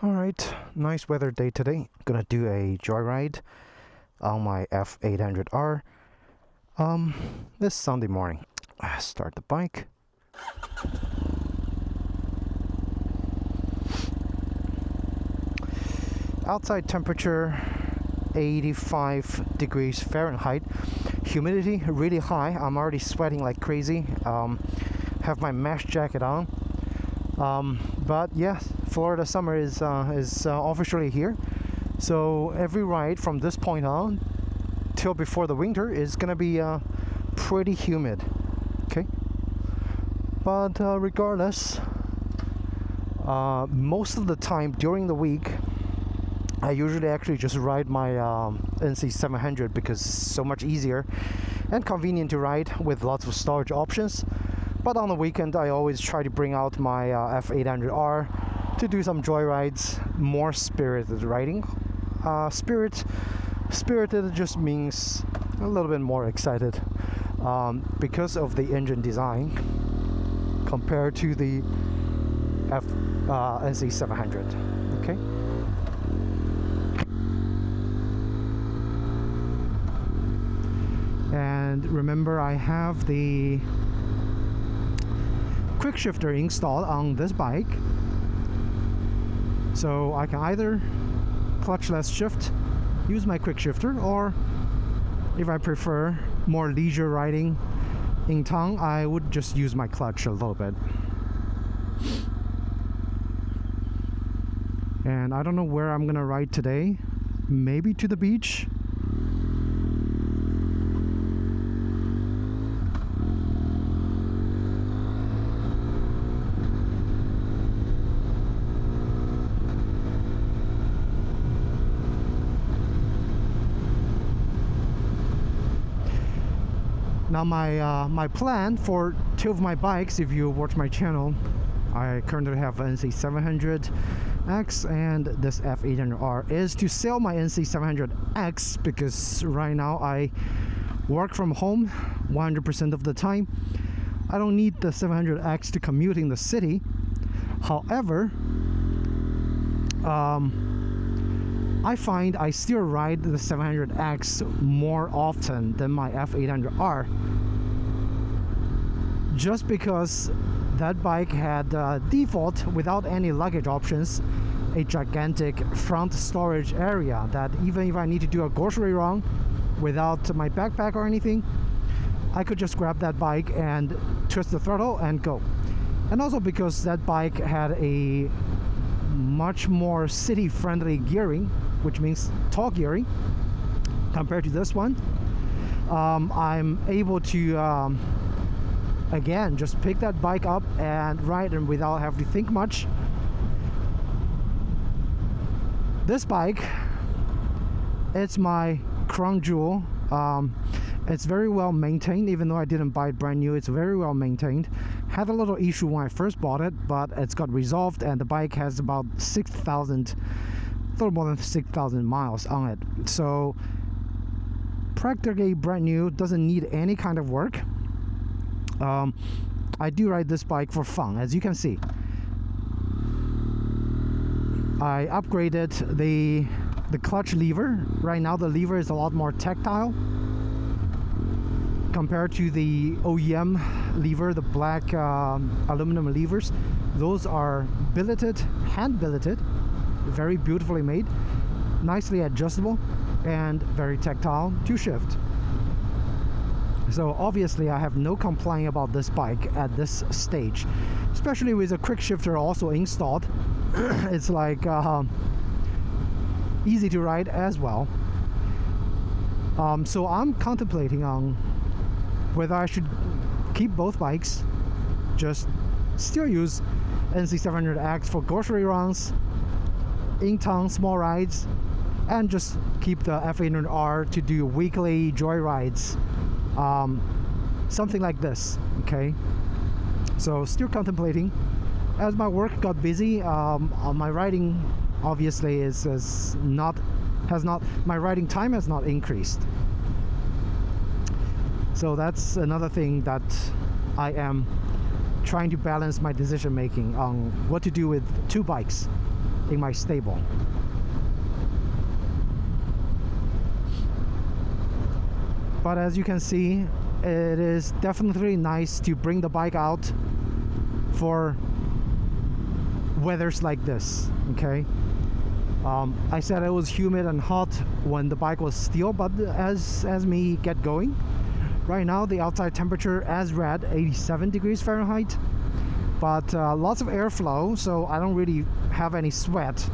Alright, nice weather day today. Gonna do a joyride on my F800R this Sunday morning. Start the bike. Outside temperature 85 degrees Fahrenheit. Humidity really high. I'm already sweating like crazy. Have my mesh jacket on. But yes, Florida summer is officially here. So every ride from this point on till before the winter is gonna be pretty humid. Okay, but regardless, most of the time during the week I usually actually just ride my NC700 because it's so much easier and convenient to ride with lots of storage options. But on the weekend I always try to bring out my F800R to do some joyrides, more spirited riding. Spirited just means a little bit more excited because of the engine design compared to the NC700. Okay. And remember, I have the quick shifter installed on this bike, so I can either clutchless shift, use my quick shifter, or if I prefer more leisure riding in town, I would just use my clutch a little bit. And I don't know where I'm gonna ride today. Maybe to the beach. Now my plan for two of my bikes, if you watch my channel, I currently have NC700X and this F800R, is to sell my NC700X because right now I work from home 100% of the time. I don't need the 700X to commute in the city. However, I find I still ride the 700X more often than my F800R, just because that bike had default, without any luggage options, a gigantic front storage area that even if I need to do a grocery run without my backpack or anything, I could just grab that bike and twist the throttle and go. And also because that bike had a much more city-friendly gearing, which means tall gearing, compared to this one. I'm able to again just pick that bike up and ride it without having to think much. This bike, it's my crown jewel. It's very well maintained, even though I didn't buy it brand new. It's very well maintained. Had a little issue when I first bought it, but it's got resolved, and the bike has about 6,000, a little more than 6,000 miles on it. So practically brand new, doesn't need any kind of work. I do ride this bike for fun, as you can see. I upgraded the clutch lever. Right now the lever is a lot more tactile compared to the OEM lever, the black aluminum levers. Those are billeted, hand billeted, very beautifully made, nicely adjustable, and very tactile to shift. So obviously I have no complaint about this bike at this stage, especially with a quick shifter also installed. It's like easy to ride as well. So I'm contemplating on whether I should keep both bikes, just still use NC700X for grocery runs, in town small rides, and just keep the F800R to do weekly joyrides, something like this. Okay, so still contemplating. As my work got busy, my riding obviously my riding time has not increased. So that's another thing that I am trying to balance my decision making on what to do with two bikes. in my stable. But as you can see, it is definitely nice to bring the bike out for weathers like this. Okay, I said it was humid and hot when the bike was still, but as me get going, right now the outside temperature as read 87 degrees Fahrenheit, but lots of airflow, so I don't really have any sweat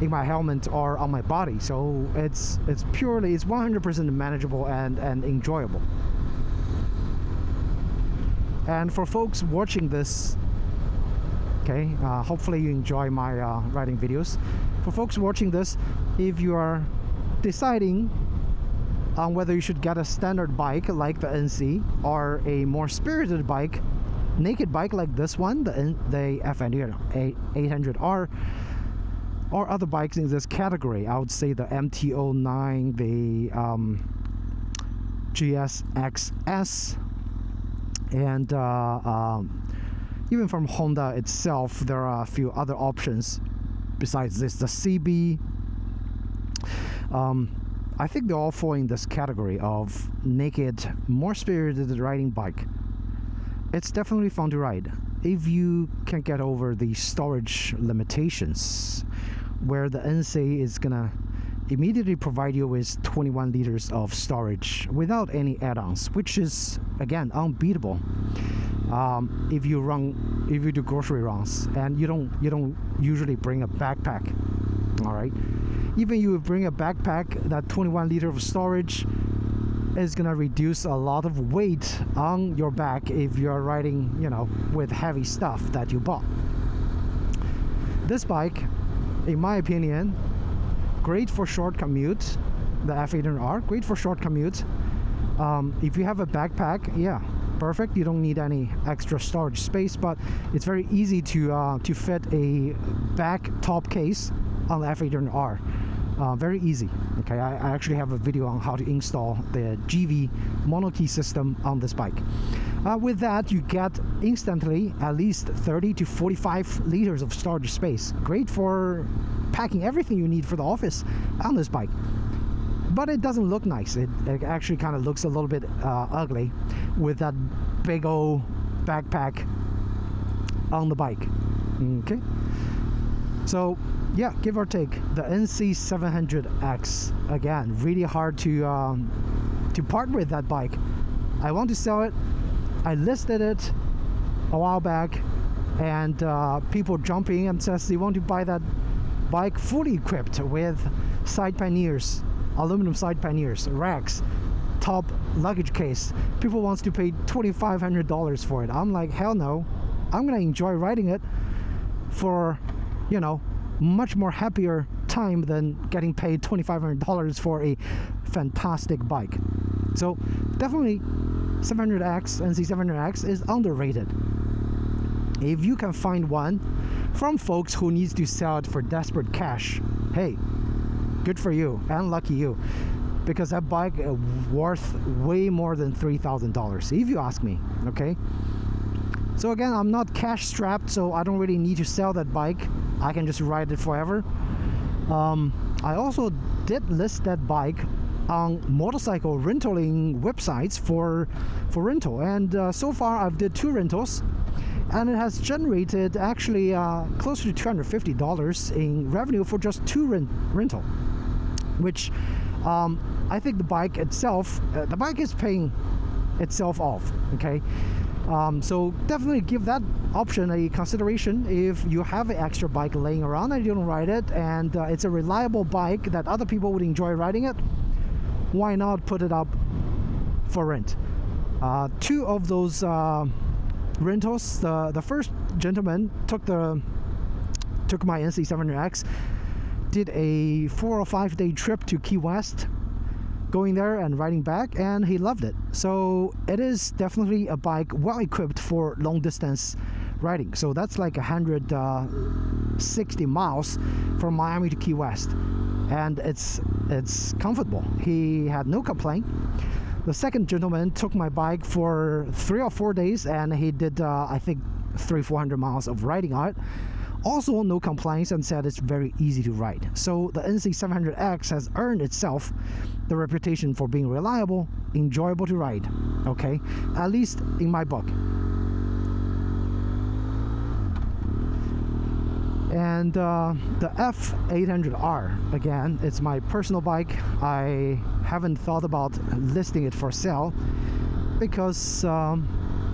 in my helmet or on my body, so it's 100% manageable and enjoyable. And for folks watching this, okay, hopefully you enjoy my riding videos. For folks watching this, if you are deciding on whether you should get a standard bike like the NC or a more spirited bike, naked bike like this one, the F800R, or other bikes in this category, I would say the MT-09, the GSX-S, and even from Honda itself, there are a few other options besides this, the CB. I think they all fall in this category of naked, more spirited riding bike. It's definitely fun to ride if you can get over the storage limitations, where the NC is gonna immediately provide you with 21 liters of storage without any add-ons, which is again unbeatable. If you do grocery runs and you don't usually bring a backpack, all right, even you bring a backpack, that 21 liter of storage is gonna reduce a lot of weight on your back if you're riding, you know, with heavy stuff that you bought. This bike, in my opinion, great for short commute. The F800R, great for short commute. If you have a backpack, yeah, perfect. You don't need any extra storage space, but it's very easy to fit a back top case on the F800R. Very easy. Okay, I actually have a video on how to install the GV mono key system on this bike. With that, you get instantly at least 30 to 45 liters of storage space. Great for packing everything you need for the office on this bike. But it doesn't look nice. It actually kind of looks a little bit ugly with that big old backpack on the bike. Okay, so yeah, give or take, the NC700X, again, really hard to part with that bike. I want to sell it. I listed it a while back, and people jumping and says they want to buy that bike fully equipped with side panniers, aluminum side panniers, racks, top luggage case. People wants to pay $2,500 for it. I'm like, hell no. I'm gonna enjoy riding it for, you know, much more happier time than getting paid $2,500 for a fantastic bike. So definitely 700X, NC700X is underrated. If you can find one from folks who needs to sell it for desperate cash, hey, good for you and lucky you, because that bike is worth way more than $3,000 if you ask me. Okay, so again, I'm not cash strapped, so I don't really need to sell that bike. I can just ride it forever. I also did list that bike on motorcycle renting websites for rental, and so far I've did 2 rentals, and it has generated actually close to $250 in revenue for just 2 rental, which I think the bike itself, the bike is paying itself off. Okay, so definitely give that option a consideration if you have an extra bike laying around and you don't ride it, and it's a reliable bike that other people would enjoy riding it. Why not put it up for rent? 2 of those rentals, the first gentleman took my NC700X, did a 4 or 5 day trip to Key West, going there and riding back, and he loved it. So it is definitely a bike well equipped for long distance riding. So that's like 160 miles from Miami to Key West, and it's comfortable. He had no complaint. The second gentleman took my bike for 3 or 4 days, and he did I think 300-400 miles of riding on it. Also, no complaints, and said it's very easy to ride. So the NC700X has earned itself the reputation for being reliable, enjoyable to ride, okay, at least in my book. And the F800R, again, it's my personal bike. I haven't thought about listing it for sale because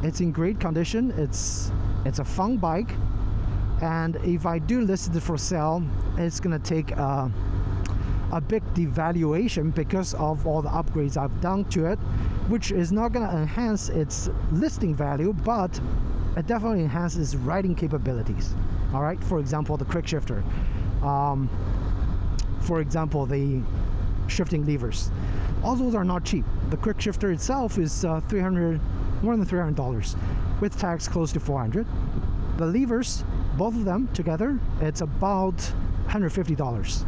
it's in great condition. It's a fun bike, and if I do list it for sale, it's gonna take a big devaluation because of all the upgrades I've done to it, which is not gonna enhance its listing value, but it definitely enhances riding capabilities. All right, for example, the quick shifter, for example, the shifting levers. All those are not cheap. The quick shifter itself is more than $300, with tax close to $400. The levers, both of them together, it's about $150.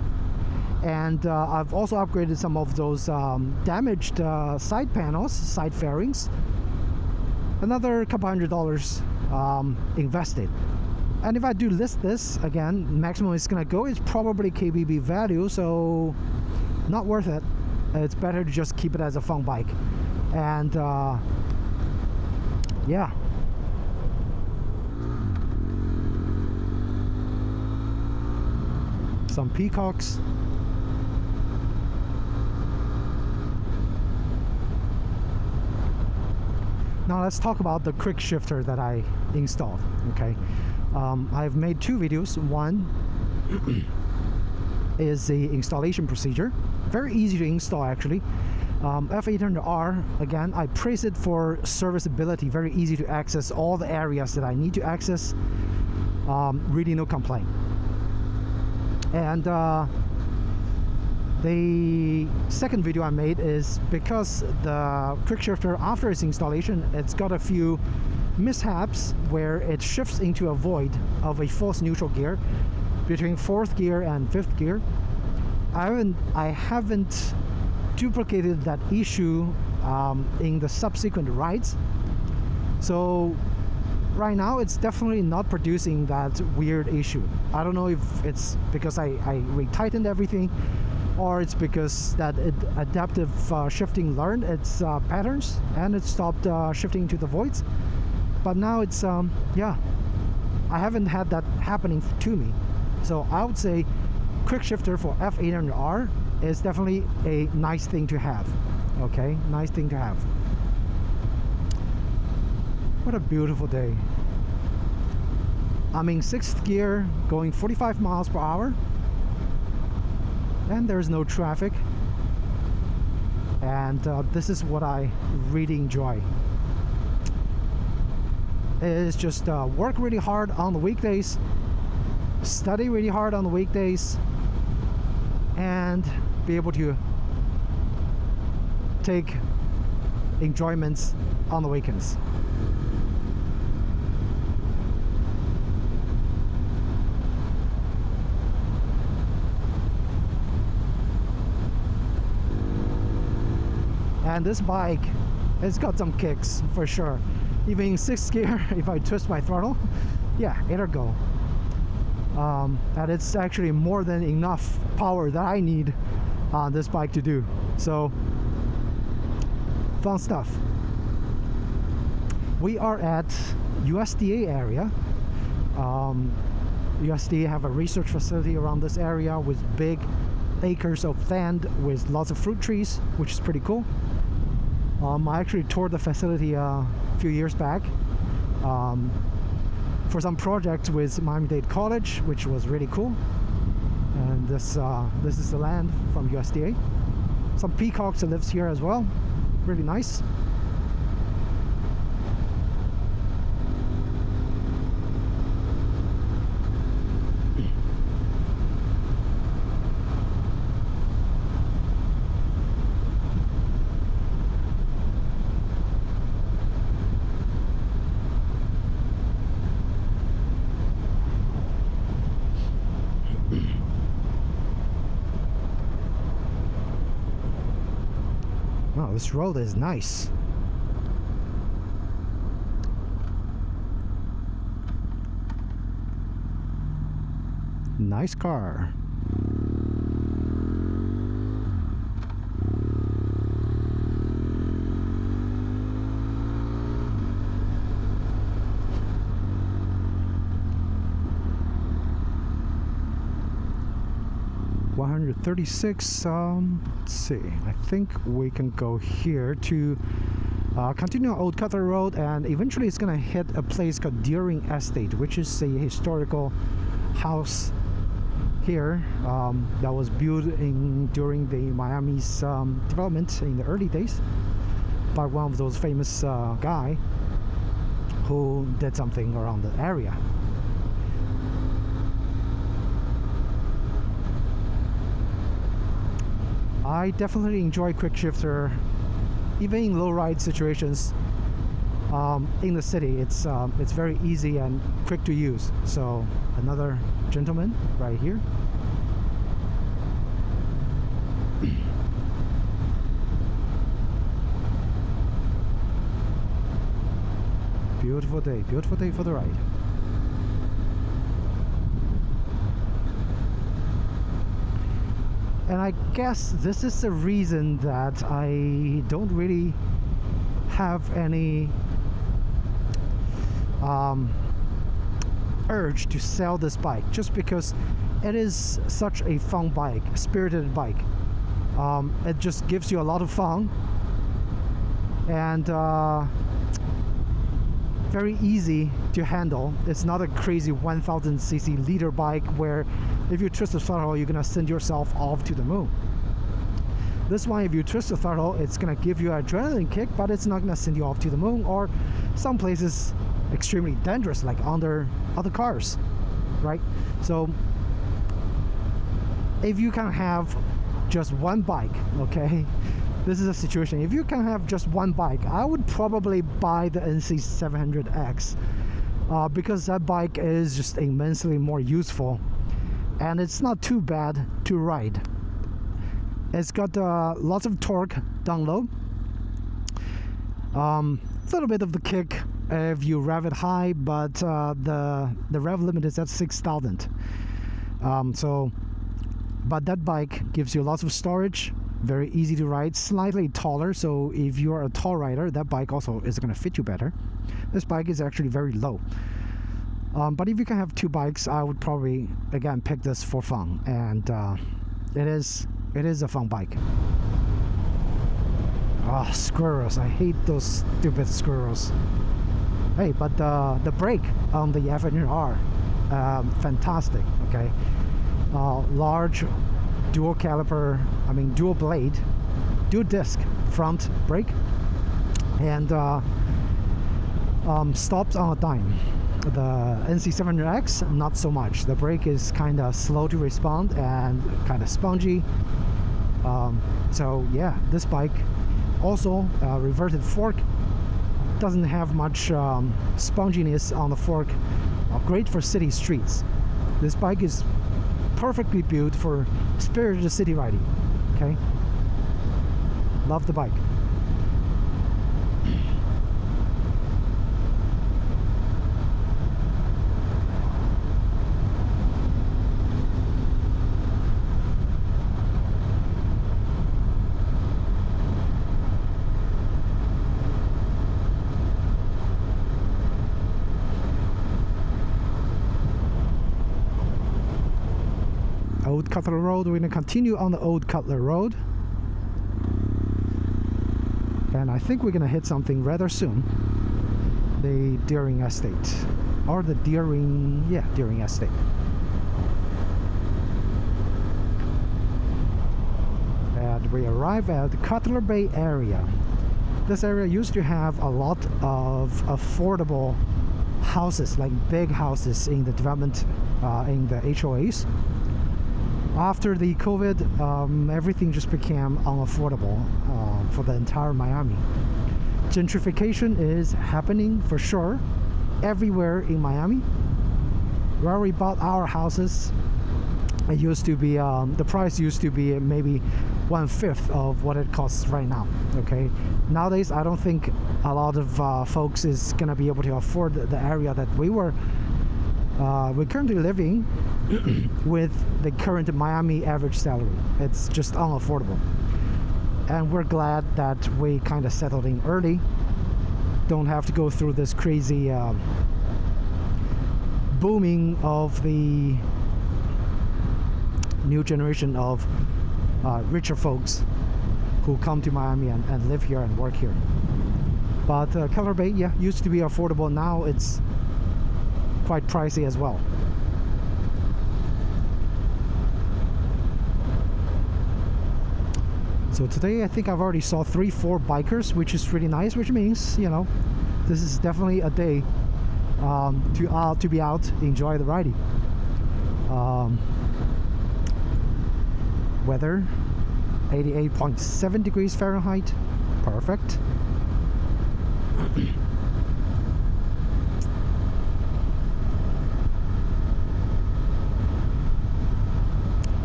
And I've also upgraded some of those damaged side panels, side fairings. Another couple $100 invested. And if I do list this, again, maximum it's gonna go is probably KBB value, so not worth it. It's better to just keep it as a fun bike. And yeah. Some peacocks. Now let's talk about the quick shifter that I installed, okay? I've made two videos. One is the installation procedure. Very easy to install, actually. F800R, again, I praise it for serviceability. Very easy to access all the areas that I need to access. Really no complaint. And the second video I made is because the quick shifter, after its installation, it's got a few mishaps where it shifts into a void of a false neutral gear between 4th gear and 5th gear. I haven't duplicated that issue in the subsequent rides. So right now it's definitely not producing that weird issue. I don't know if it's because I retightened everything, or it's because that adaptive shifting learned its patterns and it stopped shifting to the voids. But now it's yeah, I haven't had that happening to me. So I would say quick shifter for F800R is definitely a nice thing to have. Okay, nice thing to have. What a beautiful day. I'm in 6th gear, going 45 miles per hour, and there's no traffic. And this is what I really enjoy. Is just work really hard on the weekdays, study really hard on the weekdays, and be able to take enjoyments on the weekends. And this bike, it's got some kicks for sure. Even in 6th gear, if I twist my throttle, yeah, it'll go. And it's actually more than enough power that I need on this bike to do. So, fun stuff. We are at USDA area. USDA have a research facility around this area with big acres of land with lots of fruit trees, which is pretty cool. I actually toured the facility a few years back for some projects with Miami-Dade College, which was really cool. And this is the land from USDA. Some peacocks that lives here as well. Really nice. Wow, this road is nice. nice car. Let's see, I think we can go here to continue on Old Cutler Road, and eventually it's gonna hit a place called Deering Estate, which is a historical house here that was built during the Miami's development in the early days by one of those famous guy who did something around the area. I definitely enjoy quick shifter, even in low ride situations. In the city, it's very easy and quick to use. So another gentleman right here. Beautiful day for the ride. And I guess this is the reason that I don't really have any urge to sell this bike, just because it is such a fun bike, spirited bike. It just gives you a lot of fun, and very easy to handle. It's not a crazy 1000cc liter bike where if you twist the throttle, you're gonna send yourself off to the moon. This one, if you twist the throttle, it's gonna give you an adrenaline kick, but it's not gonna send you off to the moon, or some places extremely dangerous, like under other cars, right? So if you can have just one bike, okay, this is a situation. If you can have just one bike, I would probably buy the NC700X because that bike is just immensely more useful, and it's not too bad to ride. It's got lots of torque down low, a little bit of the kick if you rev it high, but the rev limit is at 6,000. But that bike gives you lots of storage, very easy to ride, slightly taller, so if you're a tall rider, that bike also is going to fit you better. This bike is actually very low. But if you can have two bikes, I would probably again pick this for fun, and it is a fun bike. Oh, squirrels, I hate those stupid squirrels. Hey, but the brake on the F800R, fantastic, okay? Large dual caliper, dual blade, dual disc front brake, and stops on a dime. The NC700X, not so much. The brake is kind of slow to respond and kind of spongy. So yeah, this bike also reverted fork, doesn't have much sponginess on the fork. Great for city streets. This bike is perfectly built for spirited city riding. Okay, love the bike. Old Cutler Road. We're going to continue on the Old Cutler Road, and I think we're going to hit something rather soon. The Deering Estate, or the Deering Estate. And we arrive at the Cutler Bay area. This area used to have a lot of affordable houses, like big houses in the development in the HOAs. After the COVID, everything just became unaffordable for the entire Miami. Gentrification is happening for sure everywhere in Miami. Where we bought our houses, it used to be the price used to be maybe 1/5 of what it costs right now. Okay, nowadays I don't think a lot of folks is gonna be able to afford the area that we were We're currently living with the current Miami average salary. It's just unaffordable. And we're glad that we kind of settled in early. Don't have to go through this crazy booming of the new generation of richer folks who come to Miami and live here and work here. But Cutler Bay, yeah, used to be affordable. Now it's quite pricey as well. So today I think I've already saw 3-4 bikers, which is really nice, which means, you know, this is definitely a day to be out, enjoy the riding. Weather 88.7 degrees Fahrenheit, perfect.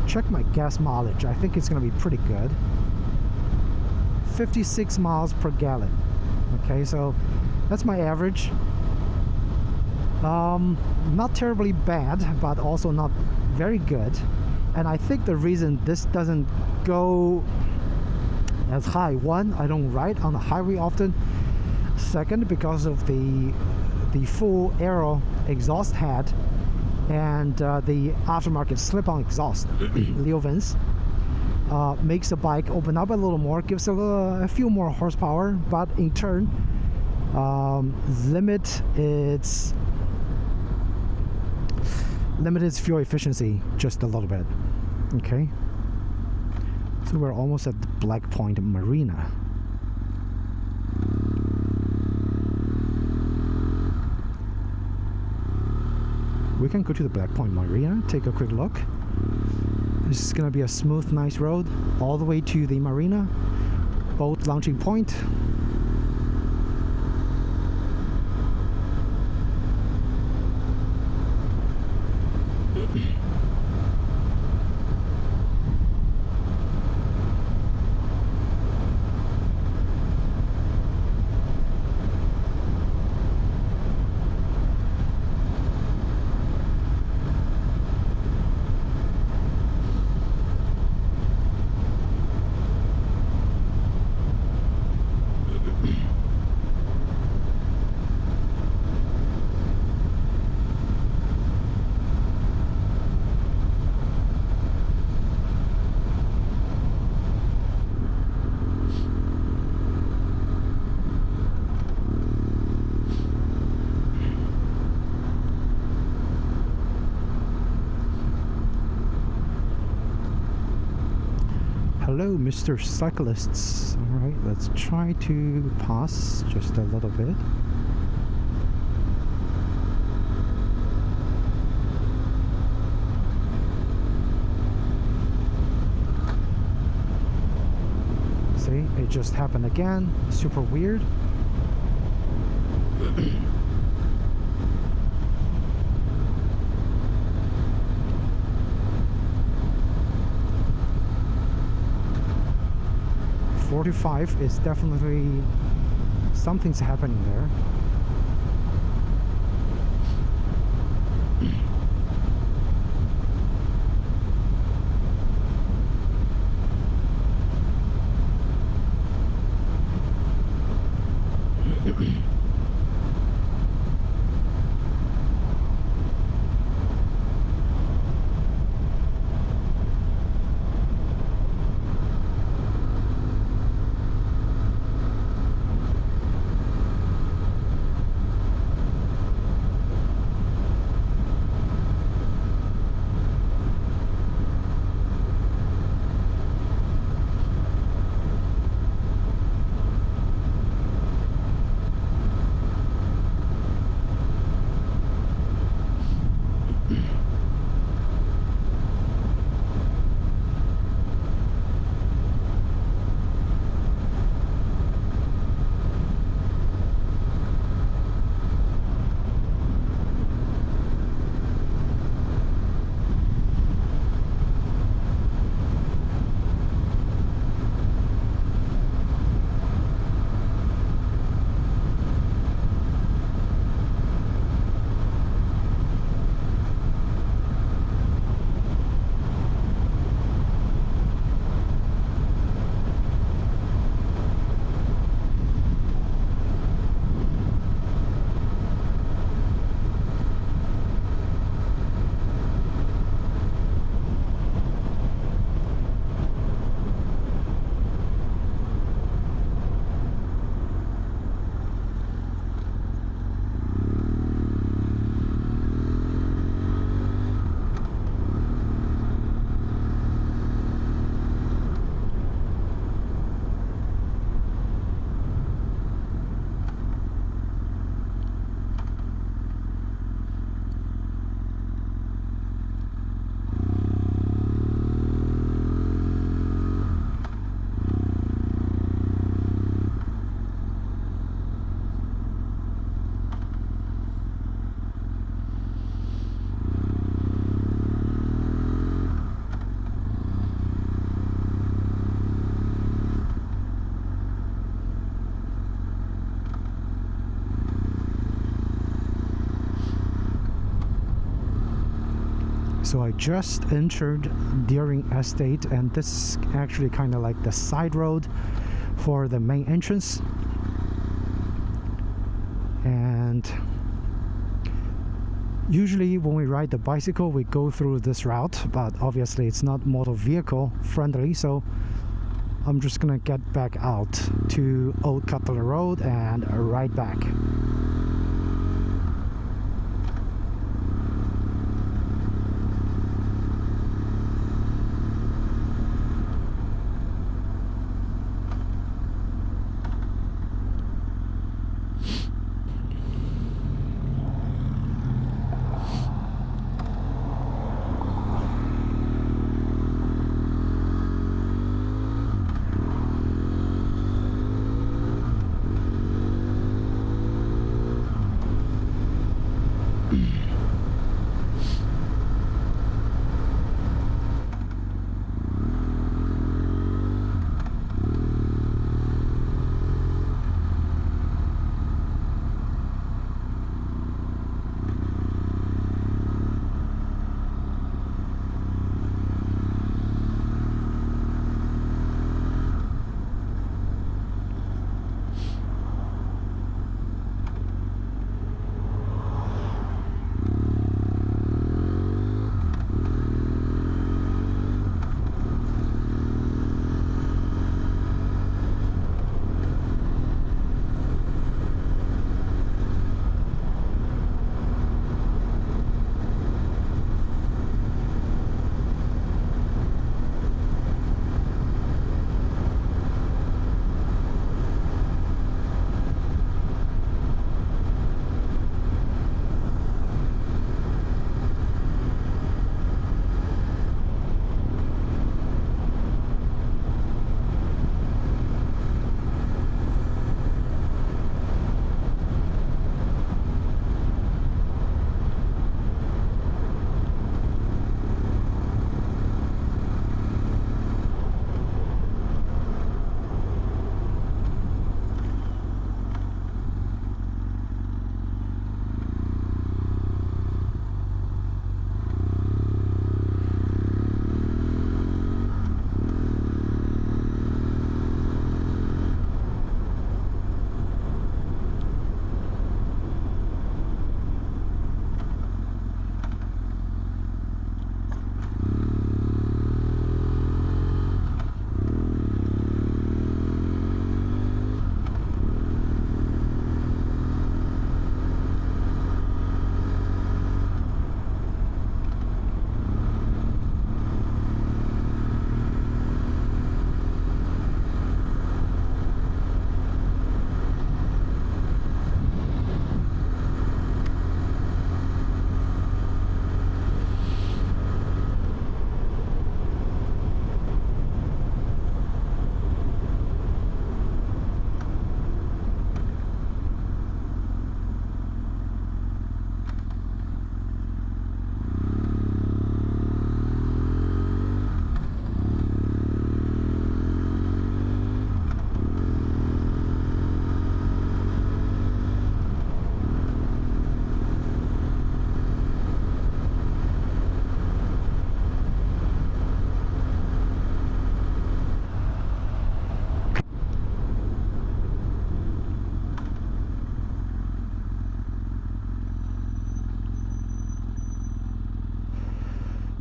Check my gas mileage. I think it's going to be pretty good. 56 miles per gallon. Okay, so that's my average. Not terribly bad, but also not very good. And I think the reason this doesn't go as high, one, I don't ride on the highway often. Second, because of the full aero exhaust head and the aftermarket slip-on exhaust Leo Vins makes the bike open up a little more, gives a few more horsepower, but in turn limit its fuel efficiency just a little bit. Okay, so we're almost at the Black Point Marina. We can go to the Black Point Marina, take a quick look. This is going to be a smooth, nice road all the way to the marina, boat launching point. Hello, Mr. Cyclists. Alright, let's try to pass just a little bit. See, it just happened again. Super weird. .45 is definitely something's happening there. So I just entered Deering Estate, and this is actually kind of like the side road for the main entrance. And usually when we ride the bicycle we go through this route, but obviously it's not motor vehicle friendly, so I'm just gonna get back out to Old Cutler Road and ride back.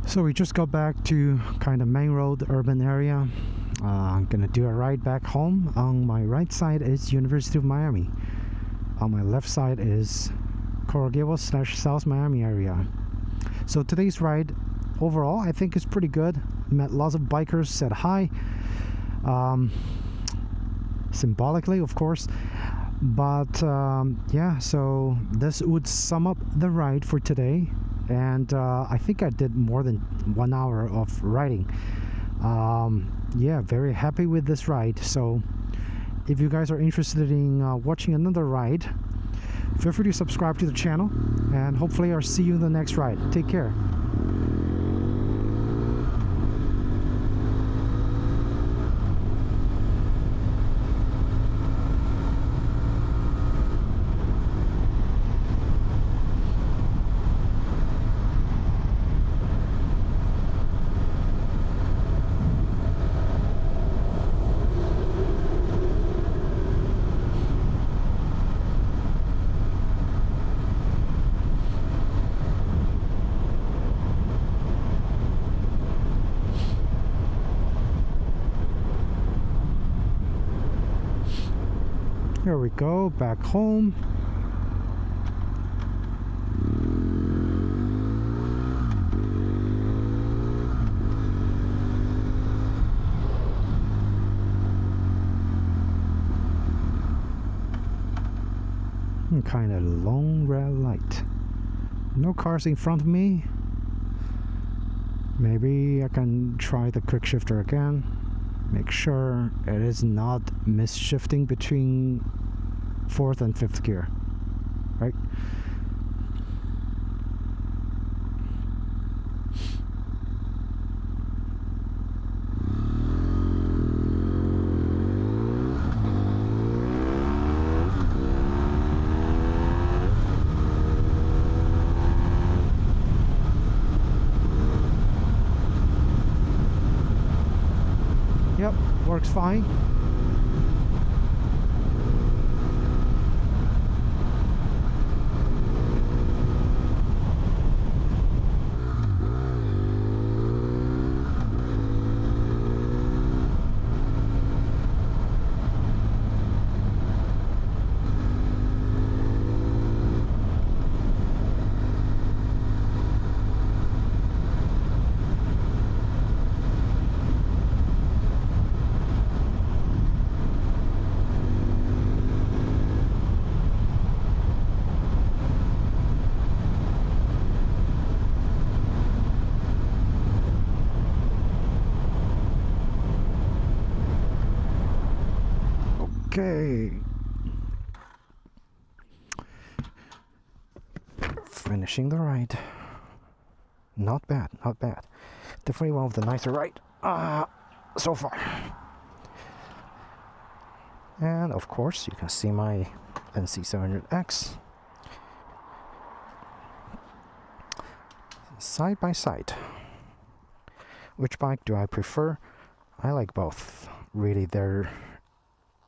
So we just got back to kind of main road, urban area. I'm gonna do a ride back home. On my right side is University of Miami. On my left side is Coral Gables / South Miami area. So today's ride overall I think is pretty good. Met lots of bikers, said hi, symbolically of course, but yeah, so this would sum up the ride for today. And I think I did more than 1 hour of riding. Yeah, very happy with this ride. So if you guys are interested in watching another ride, feel free to subscribe to the channel, and hopefully I'll see you in the next ride. Take care. Here we go, back home. Kind of long red light. No cars in front of me. Maybe I can try the quick shifter again. Make sure it is not misshifting between 4th and 5th gear. Right? Yep, works fine. Okay. Finishing the ride. Not bad, not bad. Definitely one of the nicer ride so far. And of course, you can see my NC700X side by side. Which bike do I prefer? I like both. Really, there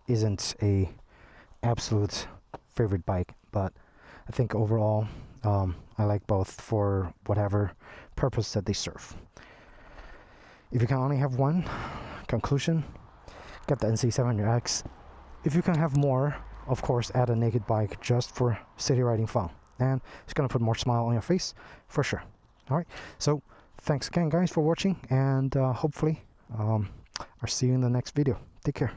isn't a absolute favorite bike, but I think overall I like both for whatever purpose that they serve. If you can only have one, conclusion, get the NC700X. If you can have more, of course, add a naked bike just for city riding fun, and it's gonna put more smile on your face for sure. All right, so thanks again guys for watching, and hopefully I'll see you in the next video. Take care.